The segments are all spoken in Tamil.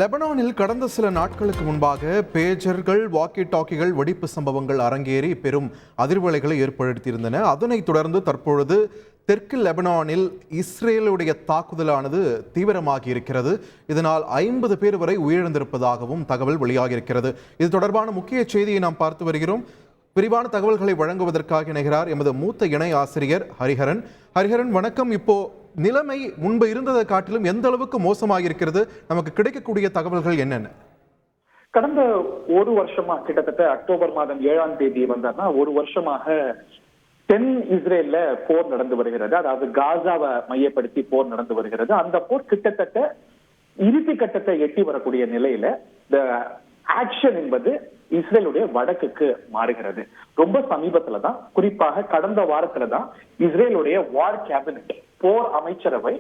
லெபனானில் கடந்த சில நாட்களுக்கு முன்பாக பேஜர்கள், வாக்கி டாக்கிகள் வெடிப்பு சம்பவங்கள் அரங்கேறி பெரும் அதிர்வலைகளை ஏற்படுத்தியிருந்தன. அதனைத் தொடர்ந்து தற்பொழுது தெற்கு லெபனானில் இஸ்ரேலுடைய தாக்குதலானது தீவிரமாகி இருக்கிறது. இதனால் 50 பேர் வரை உயிரிழந்திருப்பதாகவும் தகவல் வெளியாகியிருக்கிறது. இது தொடர்பான முக்கிய செய்தியை நாம் பார்த்து வருகிறோம். விரிவான தகவல்களை வழங்குவதற்காக இணைகிறார் எமது மூத்த இணை ஆசிரியர் ஹரிஹரன். ஹரிஹரன், வணக்கம். இப்போ நிலைமை முன்பு இருந்ததை காட்டிலும் எந்த அளவுக்கு மோசமாக இருக்கிறது? நமக்கு கிடைக்கக்கூடிய தகவல்கள் என்னென்ன? கடந்த ஒரு வருஷமா, கிட்டத்தட்ட அக்டோபர் மாதம் 7ஆம் தேதி வந்தார்னா ஒரு வருஷமாக தென் இஸ்ரேல்ல போர் நடந்து வருகிறது. அதாவது காசாவை மையப்படுத்தி போர் நடந்து வருகிறது. அந்த போர் கிட்டத்தட்ட இறுதி கட்டத்தை எட்டி வரக்கூடிய நிலையில இந்த ஆக்ஷன் என்பது இஸ்ரேலுடைய வடக்குக்கு மாறுகிறது. ரொம்ப சமீபத்துல தான், குறிப்பாக கடந்த வாரத்துல தான் இஸ்ரேலுடைய வார் கேபினட், போர் அமைச்சரவை,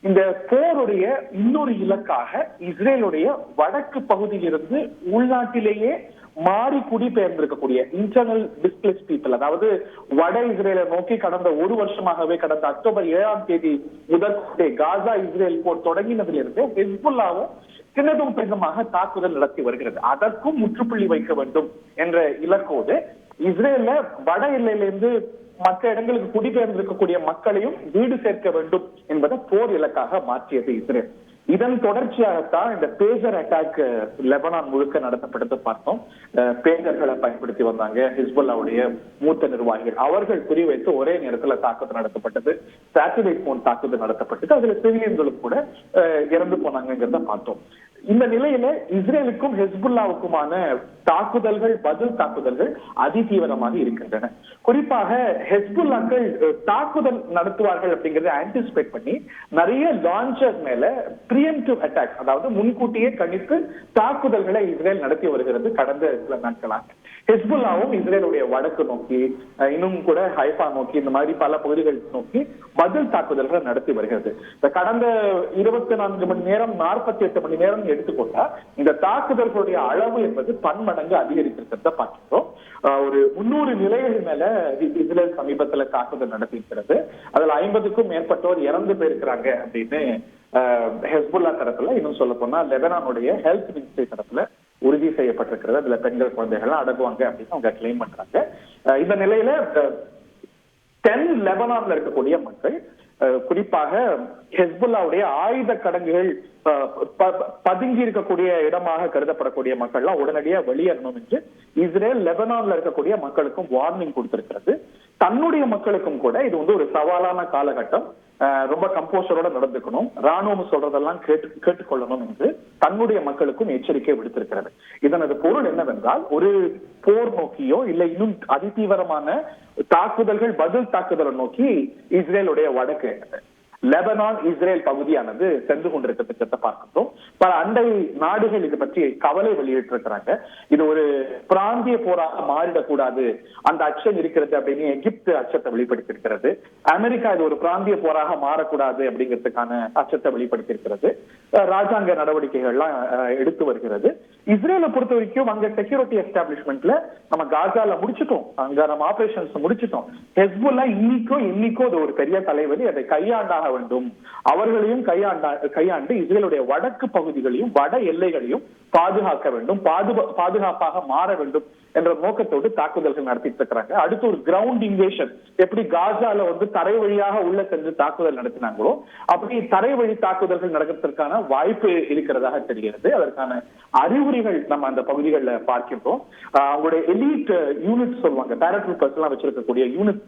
இந்த போருடைய இன்னொரு இலக்காக இஸ்ரேலுடைய வடக்கு பகுதியிலிருந்து உள்நாட்டிலேயே மாறி குடிபெயர்ந்திருக்கக்கூடிய இன்டர்னல் டிஸ்பிளேஸ் பீப்புள், அதாவது வட இஸ்ரேலை நோக்கி கடந்த ஒரு வருஷமாகவே, கடந்த அக்டோபர் 7ஆம் தேதி முதல் காசா இஸ்ரேல் போர் தொடங்கினதிலிருந்து ஹெஸ்புல்லாவும் சின்னதும் பெரிதுமாக தாக்குதல் நடத்தி வருகிறது. அதற்கும் முற்றுப்புள்ளி வைக்க வேண்டும் என்ற இலக்கோடு இஸ்ரேல்ல வட எல்லையிலிருந்து மற்ற இடங்களுக்கு குடிபெயர்ந்திருக்கக்கூடிய மக்களையும் வீடு சேர்க்க வேண்டும் என்பதை போர் இலக்காக மாற்றியது இஸ்ரேல். இதன் தொடர்ச்சியாகத்தான் இந்த பேஜர் அட்டாக் லெபனான் முழுக்க நடத்தப்பட்டது பார்த்தோம். பேஜர்களை பயன்படுத்தி வந்தாங்க ஹிஸ்புல்லாவுடைய மூத்த நிர்வாகிகள். அவர்கள் குறிவைத்து ஒரே நேரத்தில் தாக்குதல் நடத்தப்பட்டது. சேட்டலைட் போன் தாக்குதல் நடத்தப்பட்டது. அதுல சிவிலியன்களும் கூட இறந்து போனாங்கிறத பார்த்தோம். இந்த நிலையில இஸ்ரேலுக்கும் ஹெஸ்புல்லாவுக்குமான தாக்குதல்கள், பதில் தாக்குதல்கள் அதிதீவிரமாக இருக்கின்றன. குறிப்பாக ஹெஸ்புல்லாக்கள் தாக்குதல் நடத்துவார்கள் அப்படிங்கறத ஆன்டிசிபேட் பண்ணி நிறைய லான்ச்சர் மேல பிரியம்டிவ் அட்டாக், அதாவது முன்கூட்டியே கணித்து தாக்குதல்களை இஸ்ரேல் நடத்தி வருகிறது கடந்த சில நாட்களாக. ஹெஸ்புல்லாவும் இஸ்ரேலுடைய வடக்கு நோக்கி, இன்னும் கூட ஹைஃபா நோக்கி, இந்த மாதிரி பல பகுதிகள் நோக்கி பதில் தாக்குதல்களை நடத்தி வருகிறது. கடந்த 24 மணி நேரம், 48 மணி நேரம் எடுத்துக்கொண்டா இந்த தாக்குதல்களுடைய அளவு என்பது பன்மடங்கு அதிகரித்திருக்கிறத பார்க்கிறோம். ஒரு 300 நிலைகள் மேல இஸ்ரேல் சமீபத்துல தாக்குதல் நடத்தியிருக்கிறது. அதுல 50க்கும் மேற்பட்டோர் இறந்து போயிருக்கிறாங்க அப்படின்னு ஹெஸ்புல்லா தரப்புல, இன்னும் சொல்ல போனா லெபனானுடைய ஹெல்த் மினிஸ்ட்ரி தரப்புல உறுதி செய்யப்பட்டிருக்கிறது. அதுல பெண்கள், குழந்தைகள் அடங்குவாங்க அப்படின்னு அவங்க கிளைம் பண்றாங்க. இந்த நிலையில தென் லெபனான்ல இருக்கக்கூடிய மக்கள், குறிப்பாக ஹெஸ்புல்லாவுடைய ஆயுத கடங்குகள் பதுங்கி இருக்கக்கூடிய இடமாக கருதப்படக்கூடிய மக்கள்லாம் உடனடியாக வெளியேறணும் என்று இஸ்ரேல் லெபனான்ல இருக்கக்கூடிய மக்களுக்கும் வார்னிங் கொடுத்திருக்கிறது. தன்னுடைய மக்களுக்கும் கூட இது ஒரு சவாலான காலகட்டம், ரொம்ப கம்போசரோட நடந்துக்கணும், ராணுவம் சொல்றதெல்லாம் கேட்டுக்கொள்ளணும் என்று தன்னுடைய மக்களுக்கும் எச்சரிக்கை விடுத்திருக்கிறது. இதனது பொருள் என்னவென்றால், ஒரு போர் நோக்கியோ இல்லை இன்னும் அதிதீவிரமான தாக்குதல்கள், பதில் தாக்குதலை நோக்கி இஸ்ரேலுடைய வடக்கு லெபனான் இஸ்ரேல் பகுதியானது சென்று கொண்டிருக்கிறத பார்க்கிறோம். பல அண்டை நாடுகள் இது பற்றி கவலை வெளியிட்டிருக்கிறாங்க. இது ஒரு பிராந்திய போராக மாறிடக்கூடாது, அந்த அச்சம் இருக்கிறது அப்படின்னு எகிப்து அச்சத்தை வெளிப்படுத்தியிருக்கிறது. அமெரிக்கா இது ஒரு பிராந்திய போராக மாறக்கூடாது அப்படிங்கிறதுக்கான அச்சத்தை வெளிப்படுத்தியிருக்கிறது. ராஜாங்க நடவடிக்கைகள்லாம் எடுத்து வருகிறது. இஸ்ரேலை பொறுத்த வரைக்கும் அங்க செக்யூரிட்டி எஸ்டாப்ளிஷ்மெண்ட்ல நம்ம காசால முடிச்சிட்டோம், அங்க நம்ம ஆபரேஷன்ஸ் முடிச்சிட்டோம். ஹெஸ்புல்லா இன்னைக்கோ அது ஒரு பெரிய தலைவலி, அதை கையாண்டாக வேண்டும். அவர்களையும் கையாண்டு இஸ்ரேலுடைய வடக்கு பகுதிகளையும் வட எல்லைகளையும் பாதுகாக்க வேண்டும், பாதுகாப்பாக மாற வேண்டும் என்ற நோக்கத்தோடு தாக்குதல்கள் நடத்திட்டு இருக்கிறாங்க. அடுத்து ஒரு கிரவுண்ட் இன்வேஷன், எப்படி காசால தரை வழியாக உள்ள சென்று தாக்குதல் நடத்தினாங்களோ அப்படி தரை வழி தாக்குதல்கள் நடக்கிறதுக்கான வாய்ப்பு இருக்கிறதாக தெரிகிறது. அதற்கான அறிகுறிகள் நம்ம அந்த பகுதிகளில் பார்க்கின்றோம். அவங்களுடைய எலீட் யூனிட் சொல்லுவாங்க, பேராட்ரூப்பர்ஸ் எல்லாம் வச்சிருக்கக்கூடிய யூனிட்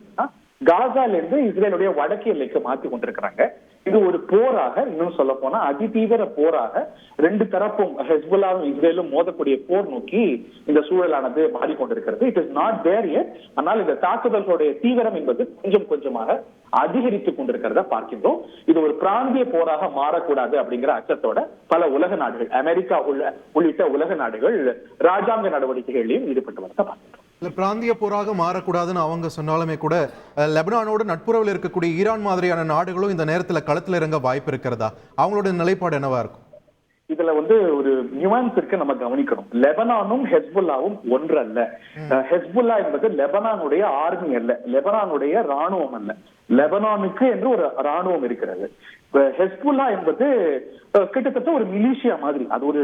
காசால இருந்து இஸ்ரேலுடைய வடக்கு எல்லைக்கு மாற்றி கொண்டிருக்கிறாங்க. இது ஒரு போராக, இன்னும் சொல்ல போனா அதிதீவிர போராக, ரெண்டு தரப்பும் ஹெஸ்புல்லாவும் இஸ்ரேலும் மோதக்கூடிய போர் நோக்கி இந்த சூழலானது மாறிக்கொண்டிருக்கிறது. It is not there yet. ஆனால் இந்த தாக்குதல்களுடைய தீவிரம் என்பது கொஞ்சம் கொஞ்சமாக அதிகரித்துக் கொண்டிருக்கிறத பார்க்கின்றோம். இது ஒரு பிராந்திய போராக மாறக்கூடாது அப்படிங்கிற அச்சத்தோட பல உலக நாடுகள், அமெரிக்கா உள்ளிட்ட உலக நாடுகள் ராஜாங்க நடவடிக்கைகளிலும் ஈடுபட்டு வரத பார்க்கின்றோம். பிராந்திய போராக மாறக்கூடாதுன்னு அவங்க சொன்னாலுமே கூட லெபனானோடு நட்புறவில் இருக்கக்கூடிய ஈரான் மாதிரியான நாடுகளும் இந்த நேரத்தில் களத்தில் இறங்க வாய்ப்பு இருக்கிறதா? அவங்களோட நிலைப்பாடு என்னவா இருக்கும்? இதுல வந்து ஒரு நியூவான்ஸ் இருக்கு, நம்ம கவனிக்கணும். லெபனானும் ஹெஸ்புல்லாவும் ஒன்று அல்ல. ஹெஸ்புல்லா என்பது லெபனானுடைய ஆர்மி அல்ல, லெபனானுடைய ராணுவம் அல்ல. லெபனானுக்கு என்று ஒரு ராணுவம் இருக்கிறது. ஹெஸ்புல்லா என்பது கிட்டத்தட்ட ஒரு மிலிஷியா மாதிரி. அது ஒரு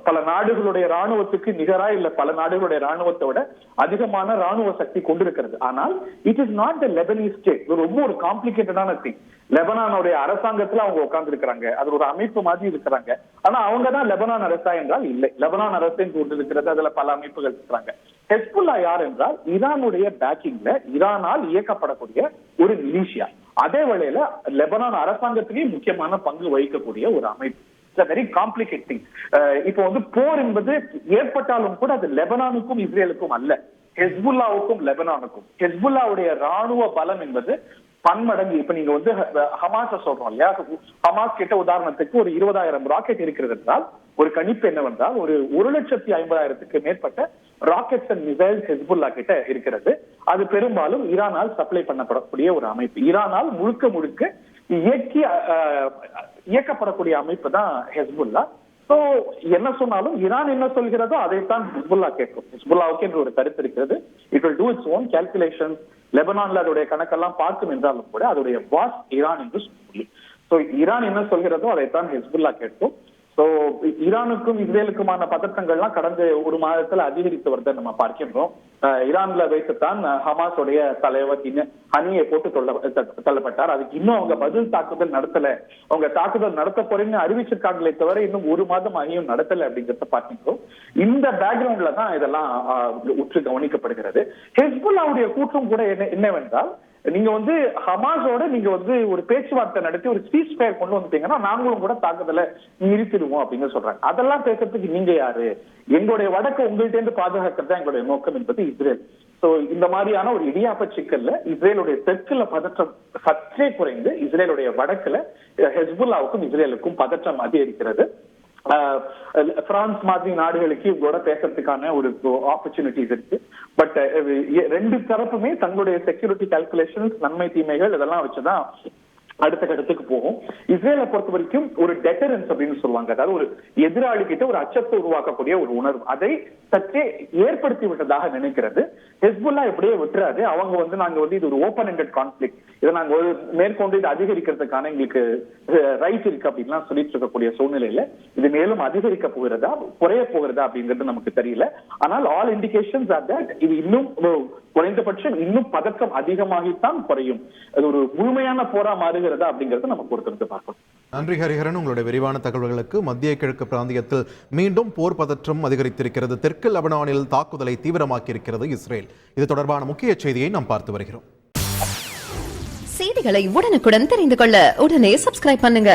பல நாடுகளுடைய ராணுவத்துக்கு நிகரா இல்ல பல நாடுகளுடைய ராணுவத்தை விட அதிகமான ராணுவ சக்தி கொண்டிருக்கிறது. ஆனால் it is not the Lebanese state. ரொம்ப ஒரு காம்ப்ளிகேட்டடான திங். லெபனானுடைய அரசாங்கத்துல அவங்க உட்கார்ந்து இருக்கிறாங்க, அது ஒரு அமைப்பு மாதிரி இருக்கிறாங்க. ஆனா அவங்க தான் லெபனான் அரசா என்றால் இல்லை. லெபனான் அரசு கொண்டு இருக்கிறது, அதுல பல அமைப்புகள் இருக்கிறாங்க. ஹெஸ்புல்லா யார் என்றால் ஈரானுடைய பேக்கிங்ல ஈரானால் இயக்கப்படக்கூடிய ஒரு மிலிஷியா. அதே வேளையில லெபனான் அரசாங்கத்திலேயே முக்கியமான பங்கு வகிக்கக்கூடிய ஒரு அமைப்பு. It's very complicating. இப்போ வந்து போர் என்பது ஏற்பட்டாலும் கூட அது லெபனானுக்கும் இஸ்ரேலுக்கும் அல்ல, ஹெஸ்புல்லாவுக்கும் லெபனானுக்கும். ஹெஸ்புல்லாவுடைய ராணுவ பலம் என்பது பன்மடங்கு. இப்ப நீங்க வந்து ஹமாஸ சொல்றோம் இல்லையா, ஹமாஸ் கிட்ட உதாரணத்துக்கு ஒரு 20,000 ராக்கெட் இருக்கிறது என்றால் ஒரு கணிப்பு என்னவென்றால் ஒரு 1,50,000 மேற்பட்ட ராக்கெட்ஸ் அண்ட் மிசைல்ஸ் ஹெஸ்புல்லா கிட்ட இருக்கிறது. அது பெரும்பாலும் ஈரானால் சப்ளை பண்ணப்படக்கூடிய ஒரு அமைப்பு. ஈரானால் முழுக்க முழுக்க இயக்கப்படக்கூடிய அமைப்பு தான் ஹெஸ்புல்லா. சோ என்ன சொன்னாலும் ஈரான் என்ன சொல்கிறதோ அதைத்தான் ஹெஸ்புல்லா கேட்கும். ஹெஸ்புல்லாவுக்கு என்று ஒரு கருத்து இருக்கிறது. It will do its own calculation. லெபனான்ல அதோடைய கணக்கெல்லாம் பார்க்கும் என்றாலும் கூட அதோடைய பாஸ் ஈரான் என்று சொல்லி. சோ ஈரான் என்ன சொல்கிறதோ அதைத்தான் ஹெஸ்புல்லா கேட்கும். சோ ஈரானுக்கும் இஸ்ரேலுக்குமான பதற்றங்கள்லாம் கடந்த ஒரு மாதத்துல அதிகரித்து வருதை நம்ம பார்க்கின்றோம். ஈரான்ல வைத்துத்தான் ஹமாஸோடைய தலைவர் ஹனியை போட்டு தள்ளப்பட்டார். அதுக்கு இன்னும் அவங்க பதில் தாக்குதல் நடத்தல. அவங்க தாக்குதல் நடத்த போறேன்னு அறிவிச்சிருக்காங்களே தவிர இன்னும் ஒரு மாதம் ஆகியும் நடத்தல அப்படிங்கிறத பார்க்கின்றோம். இந்த பேக்ரவுண்ட்ல தான் இதெல்லாம் உற்று கவனிக்கப்படுகிறது. ஹெஸ்புல்லாவுடைய கூட்டம் கூட என்னவென்றால், நீங்க வந்து ஹமாஸோட நீங்க வந்து ஒரு பேச்சுவார்த்தை நடத்தி ஒரு சீஸ் ஃபயர் கொண்டு வந்துட்டீங்கன்னா நாங்களும் கூட தாக்குதலை நிறுத்திடுவோம் அப்படின்னு சொல்றாங்க. அதெல்லாம் பேசுறதுக்கு நீங்க யாரு? எங்களுடைய வடக்கு உங்கள்கிட்ட இருந்து பாதுகாக்கிறது தான் எங்களுடைய நோக்கம் என்பது இஸ்ரேல். சோ இந்த மாதிரியான ஒரு இடியாப்ப சிக்கல்ல இஸ்ரேலுடைய தெற்குல பதற்றம் சற்றே குறைந்து இஸ்ரேலுடைய வடக்குல ஹெஸ்புல்லாவுக்கும் இஸ்ரேலுக்கும் பதற்றம் அதிகரிக்கிறது. பிரான்ஸ் மாதிரி நாடுகளுக்கு இவங்களோட பேசுறதுக்கான ஒரு ஆப்பர்ச்சுனிட்டிஸ் இருக்கு. பட் ரெண்டு தரப்புமே தங்களுடைய செக்யூரிட்டி கால்குலேஷன்ஸ், நன்மை தீமைகள் இதெல்லாம் வச்சுதான் அடுத்த கட்டத்துக்கு போகும். இஸ்ரேலை பொறுத்த வரைக்கும் ஒரு டெட்டரன்ஸ் அப்படின்னு சொல்லுவாங்க, அதாவது ஒரு எதிராளி கிட்ட ஒரு அச்சத்தை உருவாக்கக்கூடிய ஒரு உணர்வு, அதை சற்றே ஏற்படுத்தி விட்டதாக நினைக்கிறது. ஹெஸ்புல்லா இப்படியே விட்டுறாது. அவங்க வந்து நாங்க வந்து இது ஒரு ஓப்பன் எண்டட் கான்ஃபிளிக்ட், இதை நாங்க மேற்கொண்டு இது அதிகரிக்கிறதுக்கான எங்களுக்கு ரைட் இருக்கு அப்படின்லாம் சொல்லிட்டு இருக்கக்கூடிய சூழ்நிலையில இது மேலும் அதிகரிக்க போகிறதா குறைய போகிறதா அப்படிங்கிறது நமக்கு தெரியல. ஆனால் ஆல் இண்டிகேஷன்ஸ் ஆர் தட் இது இன்னும் குறைந்தபட்சம் இன்னும் பதக்கம் அதிகமாகித்தான் குறையும். அது ஒரு முழுமையான போரா மாறுகிறதா அப்படிங்கறத நம்ம பொறுத்திருந்து பார்க்கணும். நன்றி ஹரிஹரன், உங்களுடைய விரிவான தகவல்களுக்கு. மத்திய கிழக்கு பிராந்தியத்தில் மீண்டும் போர் பதற்றம் அதிகரித்திருக்கிறது. தெற்கு லெபனானில் தாக்குதலை தீவிரமாக்கி இருக்கிறது இஸ்ரேல். இது தொடர்பான முக்கிய செய்தியை நாம் பார்த்து வருகிறோம். செய்திகளை உடனுக்குடன் தெரிந்து கொள்ள உடனே சப்ஸ்கிரைப் பண்ணுங்க.